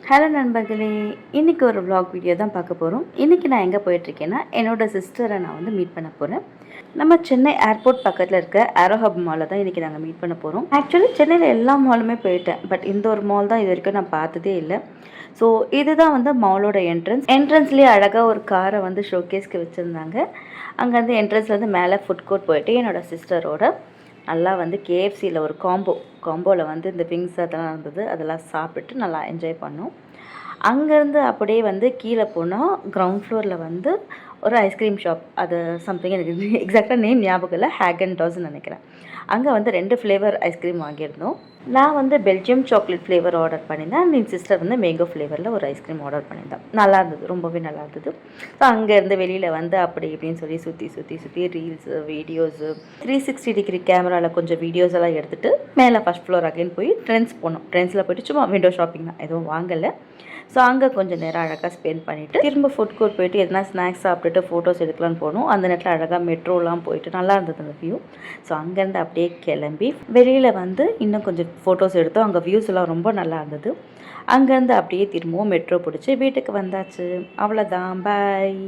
Hello நண்பர்களே, இன்றைக்கி ஒரு vlog வீடியோ தான் பார்க்க போகிறோம். இன்றைக்கி நான் எங்கே போயிட்டுருக்கேன்னா, என்னோடய சிஸ்டரை நான் வந்து மீட் பண்ண போகிறேன். நம்ம சென்னை ஏர்போர்ட் பக்கத்தில் இருக்க ஏரோ ஹப் மாலில் தான் இன்றைக்கி நாங்கள் மீட் பண்ண போகிறோம். ஆக்சுவலி சென்னையில் எல்லா மாலுமே போயிட்டேன், பட் இந்த ஒரு மால் தான் இது வரைக்கும் நான் பார்த்ததே இல்லை. ஸோ இதுதான் வந்து மாலோட என்ட்ரன்ஸ்லேயே அழகாக ஒரு காரை வந்து ஷோகேஸ்க்கு வச்சுருந்தாங்க. அங்கேருந்து என்ட்ரன்ஸ்லேருந்து மேலே ஃபுட் கோர்ட் போயிட்டு என்னோடய சிஸ்டரோட நல்லா வந்து கேஎஃப்சியில் ஒரு காம்போவில் வந்து இந்த விங்ஸ் அதெல்லாம் இருந்தது, அதெல்லாம் சாப்பிட்டு நல்லா என்ஜாய் பண்ணோம். அங்கேருந்து அப்படியே வந்து கீழே போனால் கிரவுண்ட் ஃப்ளோரில் வந்து ஒரு ஐஸ்கிரீம் ஷாப், அது சம்திங் எனக்கு எக்ஸாக்டாக நேம் ஞாபகம் இல்லை, ஹேகன் டாஸ்ன்னு நினைக்கிறேன். அங்கே வந்து 2 ஃப்ளேவர் ஐஸ்கிரீம் வாங்கியிருந்தோம். நான் வந்து பெல்ஜியம் சாக்லேட் ஃப்ளேவர் ஆர்டர் பண்ணியிருந்தேன். என் சிஸ்டர் வந்து மேங்கோ ஃப்ளேவரில் ஒரு ஐஸ்கிரீம் ஆர்டர் பண்ணியிருந்தேன். நல்லா இருந்தது, ரொம்பவே நல்லா இருந்தது. ஸோ அங்கேருந்து வெளியில் வந்து அப்படி இப்படின்னு சொல்லி சுற்றி ரீல்ஸு, வீடியோஸு, 360 டிகிரி கேமராவில் கொஞ்சம் வீடியோஸ் எல்லாம் எடுத்துகிட்டு மேலே ஃபஸ்ட் ஃப்ளோர் அகைன் போய் ட்ரெண்ட்ஸ் போனோம். ட்ரெண்ட்ஸில் போய்ட்டு சும்மா விண்டோ ஷாப்பிங் தான், எதுவும் வாங்கலை. ஸோ அங்கே கொஞ்சம் நேரம் அழகாக ஸ்பெண்ட் பண்ணிவிட்டு திரும்ப ஃபுட் கோர்ட் போயிட்டு எதனா ஸ்நாக்ஸ் சாப்பிட்டுட்டு ஃபோட்டோஸ் எடுக்கலான்னு போனோம். அந்த நேரத்தில் அழகாக மெட்ரோலாம் போயிட்டு நல்லா இருந்தது அந்த வியூ. ஸோ அங்கேருந்து அப்படியே கிளம்பி வெளியில் வந்து இன்னும் கொஞ்சம் ஃபோட்டோஸ் எடுத்தோம். அங்கே வியூஸ் எல்லாம் ரொம்ப நல்லா இருந்தது. அங்கேருந்து அப்படியே திரும்பவும் மெட்ரோ பிடிச்சி வீட்டுக்கு வந்தாச்சு. அவ்வளோதான், பாய்.